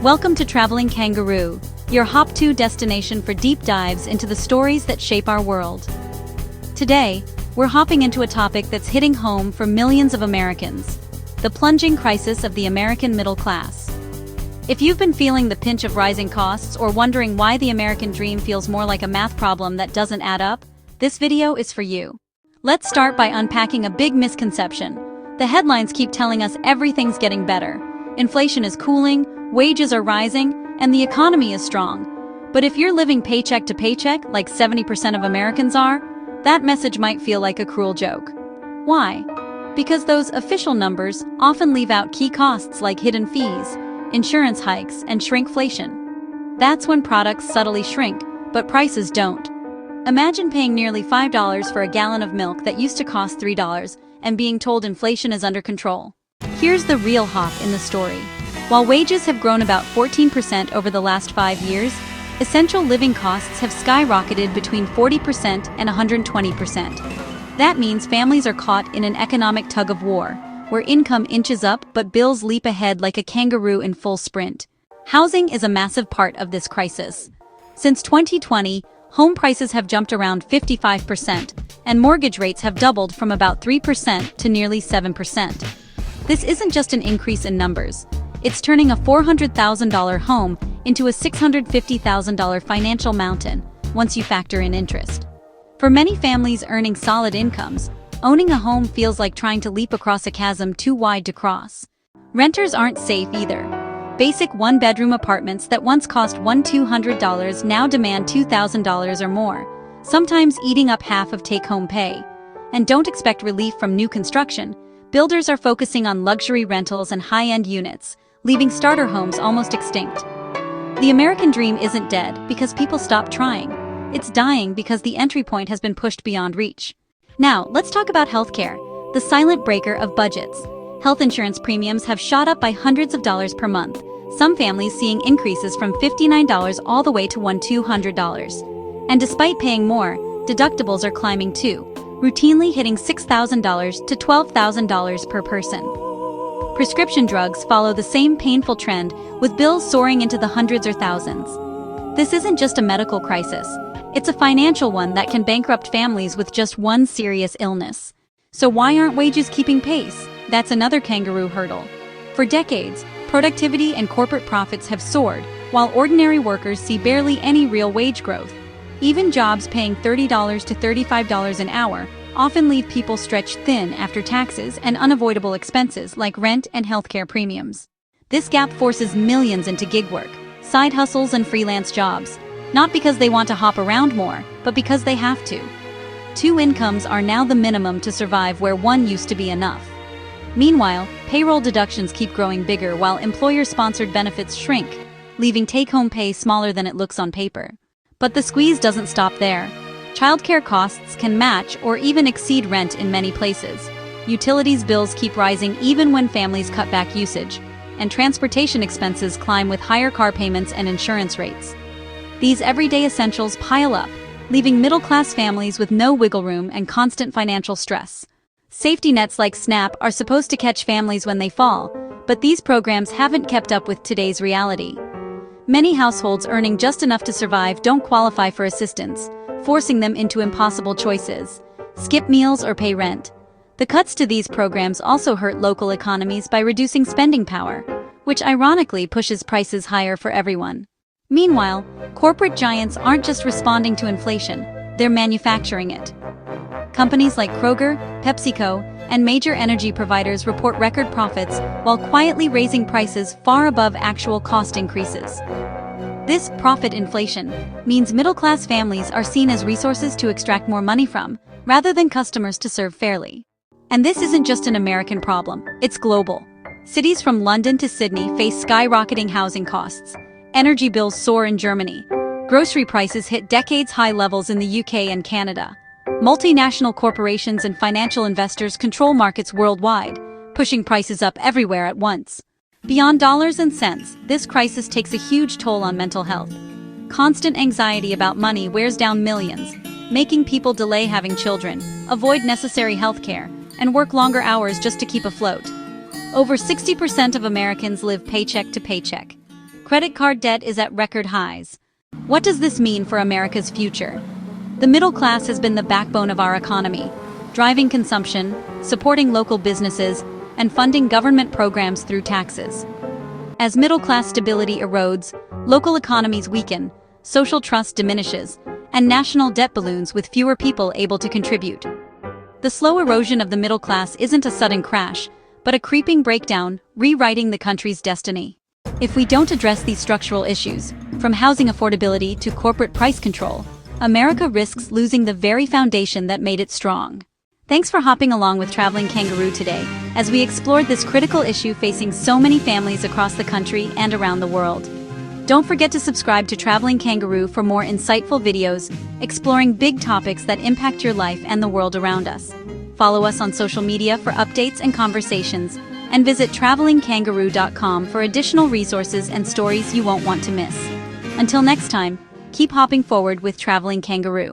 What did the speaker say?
Welcome to Traveling Kangaroo, your hop-to destination for deep dives into the stories that shape our world. Today, we're hopping into a topic that's hitting home for millions of Americans: the plunging crisis of the American middle class. If you've been feeling the pinch of rising costs or wondering why the American dream feels more like a math problem that doesn't add up, this video is for you. Let's start by unpacking a big misconception. The headlines keep telling us everything's getting better. Inflation is cooling, wages are rising, and the economy is strong. But if you're living paycheck to paycheck, like 70% of Americans are, that message might feel like a cruel joke. Why? Because those official numbers often leave out key costs like hidden fees, insurance hikes, and shrinkflation. That's when products subtly shrink, but prices don't. Imagine paying nearly $5 for a gallon of milk that used to cost $3 and being told inflation is under control. Here's the real hop in the story. While wages have grown about 14% over the last 5 years, essential living costs have skyrocketed between 40% and 120%. That means families are caught in an economic tug-of-war, where income inches up but bills leap ahead like a kangaroo in full sprint. Housing is a massive part of this crisis. Since 2020, home prices have jumped around 55%, and mortgage rates have doubled from about 3% to nearly 7%. This isn't just an increase in numbers. It's turning a $400,000 home into a $650,000 financial mountain once you factor in interest. For many families earning solid incomes, owning a home feels like trying to leap across a chasm too wide to cross. Renters aren't safe either. Basic one-bedroom apartments that once cost $200 now demand $2,000 or more, sometimes eating up half of take-home pay. And don't expect relief from new construction. Builders are focusing on luxury rentals and high-end units, leaving starter homes almost extinct. The American dream isn't dead because people stopped trying. It's dying because the entry point has been pushed beyond reach. Now, let's talk about healthcare, the silent breaker of budgets. Health insurance premiums have shot up by hundreds of dollars per month, some families seeing increases from $59 all the way to $200. And despite paying more, deductibles are climbing too, routinely hitting $6,000 to $12,000 per person. Prescription drugs follow the same painful trend, with bills soaring into the hundreds or thousands. This isn't just a medical crisis. It's a financial one that can bankrupt families with just one serious illness. So why aren't wages keeping pace? That's another kangaroo hurdle. For decades, productivity and corporate profits have soared, while ordinary workers see barely any real wage growth. Even jobs paying $30 to $35 an hour often leave people stretched thin after taxes and unavoidable expenses like rent and healthcare premiums. This gap forces millions into gig work, side hustles, and freelance jobs, not because they want to hop around more, but because they have to. Two incomes are now the minimum to survive where one used to be enough. Meanwhile, payroll deductions keep growing bigger while employer-sponsored benefits shrink, leaving take-home pay smaller than it looks on paper. But the squeeze doesn't stop there. Childcare costs can match or even exceed rent in many places. Utilities bills keep rising even when families cut back usage, and transportation expenses climb with higher car payments and insurance rates. These everyday essentials pile up, leaving middle-class families with no wiggle room and constant financial stress. Safety nets like SNAP are supposed to catch families when they fall, but these programs haven't kept up with today's reality. Many households earning just enough to survive don't qualify for assistance, forcing them into impossible choices: skip meals or pay rent. The cuts to these programs also hurt local economies by reducing spending power, which ironically pushes prices higher for everyone. Meanwhile, corporate giants aren't just responding to inflation, they're manufacturing it. Companies like Kroger, PepsiCo, and major energy providers report record profits while quietly raising prices far above actual cost increases. This profit inflation means middle-class families are seen as resources to extract more money from, rather than customers to serve fairly. And this isn't just an American problem, it's global. Cities from London to Sydney face skyrocketing housing costs. Energy bills soar in Germany. Grocery prices hit decades-high levels in the UK and Canada. Multinational corporations and financial investors control markets worldwide, pushing prices up everywhere at once. Beyond dollars and cents, this crisis takes a huge toll on mental health. Constant anxiety about money wears down millions, making people delay having children, avoid necessary health care, and work longer hours just to keep afloat. Over 60% of Americans live paycheck to paycheck. Credit card debt is at record highs. What does this mean for America's future? The middle class has been the backbone of our economy, driving consumption, supporting local businesses, and funding government programs through taxes. As middle-class stability erodes, local economies weaken, social trust diminishes, and national debt balloons with fewer people able to contribute. The slow erosion of the middle class isn't a sudden crash, but a creeping breakdown, rewriting the country's destiny. If we don't address these structural issues, from housing affordability to corporate price control, America risks losing the very foundation that made it strong. Thanks for hopping along with Traveling Kangaroo today, as we explored this critical issue facing so many families across the country and around the world. Don't forget to subscribe to Traveling Kangaroo for more insightful videos exploring big topics that impact your life and the world around us. Follow us on social media for updates and conversations, and visit travelingkangaroo.com for additional resources and stories you won't want to miss. Until next time, keep hopping forward with Traveling Kangaroo.